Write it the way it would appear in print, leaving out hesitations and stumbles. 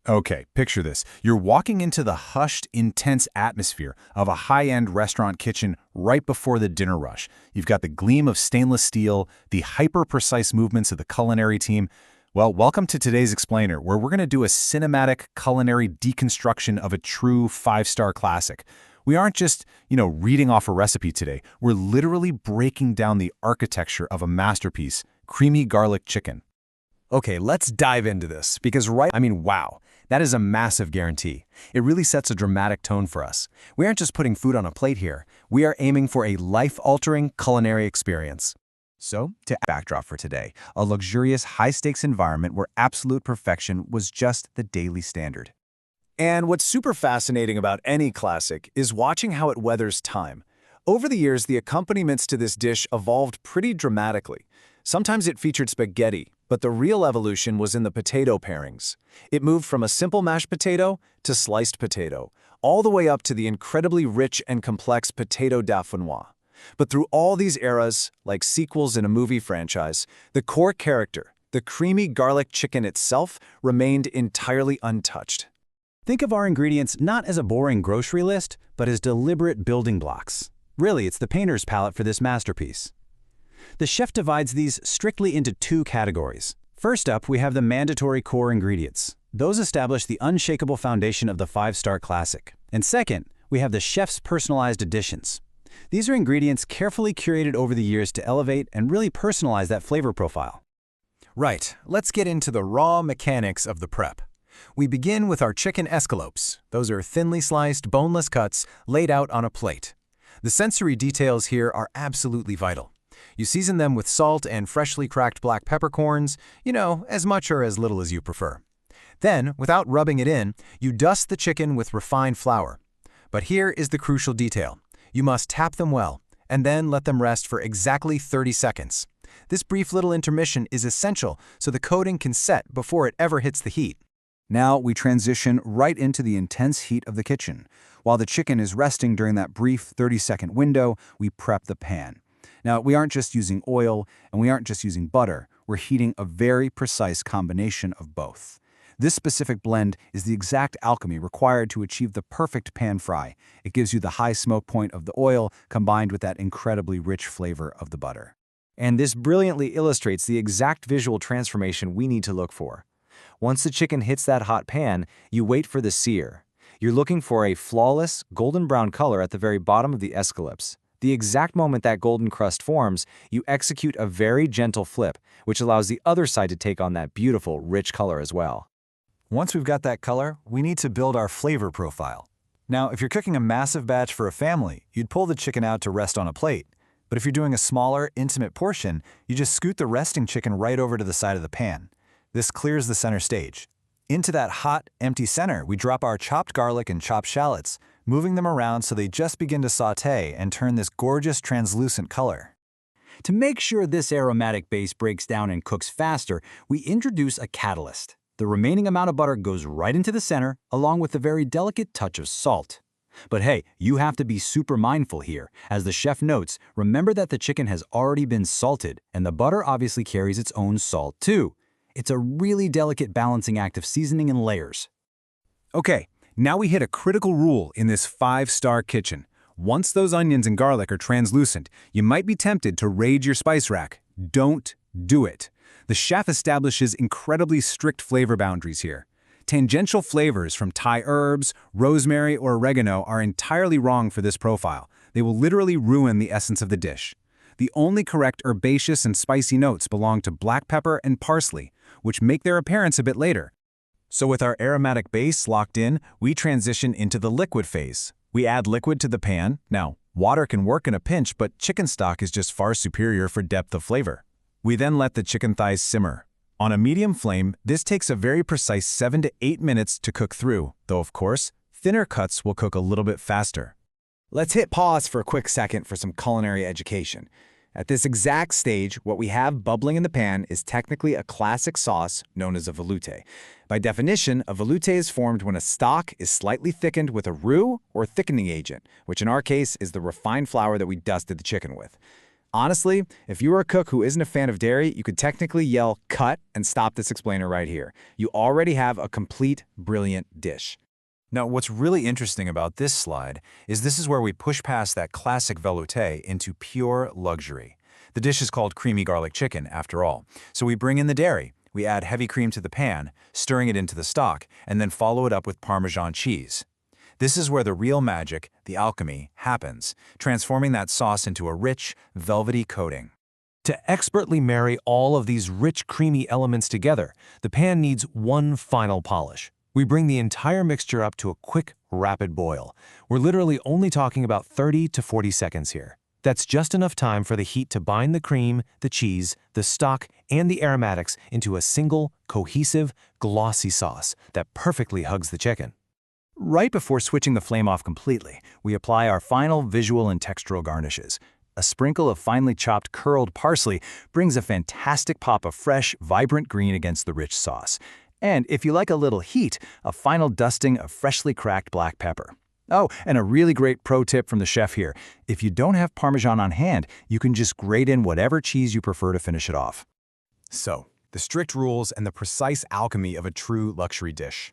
Okay, picture this. You're walking into the hushed, intense atmosphere of a high-end restaurant kitchen right before the dinner rush. You've got the gleam of stainless steel, the hyper-precise movements of the culinary team. Well, welcome to today's Explainer, where we're going to do a cinematic culinary deconstruction of a true five-star classic. We aren't just, reading off a recipe today. We're literally breaking down the architecture of a masterpiece, creamy garlic chicken. Okay, let's dive into this, because wow, that is a massive guarantee. It really sets a dramatic tone for us. We aren't just putting food on a plate here. We are aiming for a life-altering culinary experience. So, to backdrop for today, a luxurious, high-stakes environment where absolute perfection was just the daily standard. And what's super fascinating about any classic is watching how it weathers time. Over the years, the accompaniments to this dish evolved pretty dramatically. Sometimes it featured spaghetti, but the real evolution was in the potato pairings. It moved from a simple mashed potato to sliced potato, all the way up to the incredibly rich and complex potato dauphinoise. But through all these eras, like sequels in a movie franchise, the core character, the creamy garlic chicken itself, remained entirely untouched. Think of our ingredients not as a boring grocery list, but as deliberate building blocks. Really, it's the painter's palette for this masterpiece. The chef divides these strictly into two categories. First up, we have the mandatory core ingredients. Those establish the unshakable foundation of the five-star classic. And second, we have the chef's personalized additions. These are ingredients carefully curated over the years to elevate and really personalize that flavor profile. Right, let's get into the raw mechanics of the prep. We begin with our chicken escalopes. Those are thinly sliced, boneless cuts laid out on a plate. The sensory details here are absolutely vital. You season them with salt and freshly cracked black peppercorns, as much or as little as you prefer. Then, without rubbing it in, you dust the chicken with refined flour. But here is the crucial detail. You must tap them well, and then let them rest for exactly 30 seconds. This brief little intermission is essential so the coating can set before it ever hits the heat. Now we transition right into the intense heat of the kitchen. While the chicken is resting during that brief 30-second window, we prep the pan. Now, we aren't just using oil, and we aren't just using butter. We're heating a very precise combination of both. This specific blend is the exact alchemy required to achieve the perfect pan fry. It gives you the high smoke point of the oil combined with that incredibly rich flavor of the butter. And this brilliantly illustrates the exact visual transformation we need to look for. Once the chicken hits that hot pan, you wait for the sear. You're looking for a flawless, golden brown color at the very bottom of the escalopes. The exact moment that golden crust forms, you execute a very gentle flip, which allows the other side to take on that beautiful, rich color as well. Once we've got that color, we need to build our flavor profile. Now, if you're cooking a massive batch for a family, you'd pull the chicken out to rest on a plate. But if you're doing a smaller, intimate portion, you just scoot the resting chicken right over to the side of the pan. This clears the center stage. Into that hot, empty center, we drop our chopped garlic and chopped shallots, moving them around so they just begin to sauté and turn this gorgeous translucent color. To make sure this aromatic base breaks down and cooks faster, we introduce a catalyst. The remaining amount of butter goes right into the center, along with a very delicate touch of salt. But hey, you have to be super mindful here. As the chef notes, remember that the chicken has already been salted, and the butter obviously carries its own salt too. It's a really delicate balancing act of seasoning and layers. Okay, now we hit a critical rule in this five-star kitchen. Once those onions and garlic are translucent, you might be tempted to raid your spice rack. Don't do it. The chef establishes incredibly strict flavor boundaries here. Tangential flavors from Thai herbs, rosemary, or oregano are entirely wrong for this profile. They will literally ruin the essence of the dish. The only correct herbaceous and spicy notes belong to black pepper and parsley, which make their appearance a bit later. So with our aromatic base locked in, we transition into the liquid phase. We add liquid to the pan. Now, water can work in a pinch, but chicken stock is just far superior for depth of flavor. We then let the chicken thighs simmer. On a medium flame, this takes a very precise 7 to 8 minutes to cook through, though of course, thinner cuts will cook a little bit faster. Let's hit pause for a quick second for some culinary education. At this exact stage, what we have bubbling in the pan is technically a classic sauce known as a velouté. By definition, a velouté is formed when a stock is slightly thickened with a roux or thickening agent, which in our case is the refined flour that we dusted the chicken with. Honestly, if you are a cook who isn't a fan of dairy, you could technically yell "cut" and stop this explainer right here. You already have a complete, brilliant dish. Now, what's really interesting about this slide is this is where we push past that classic velouté into pure luxury. The dish is called creamy garlic chicken, after all. So we bring in the dairy, we add heavy cream to the pan, stirring it into the stock, and then follow it up with Parmesan cheese. This is where the real magic, the alchemy, happens, transforming that sauce into a rich, velvety coating. To expertly marry all of these rich, creamy elements together, the pan needs one final polish. We bring the entire mixture up to a quick, rapid boil. We're literally only talking about 30 to 40 seconds here. That's just enough time for the heat to bind the cream, the cheese, the stock, and the aromatics into a single, cohesive, glossy sauce that perfectly hugs the chicken. Right before switching the flame off completely, we apply our final visual and textural garnishes. A sprinkle of finely chopped curled parsley brings a fantastic pop of fresh, vibrant green against the rich sauce. And if you like a little heat, a final dusting of freshly cracked black pepper. Oh, and a really great pro tip from the chef here. If you don't have Parmesan on hand, you can just grate in whatever cheese you prefer to finish it off. So, the strict rules and the precise alchemy of a true luxury dish.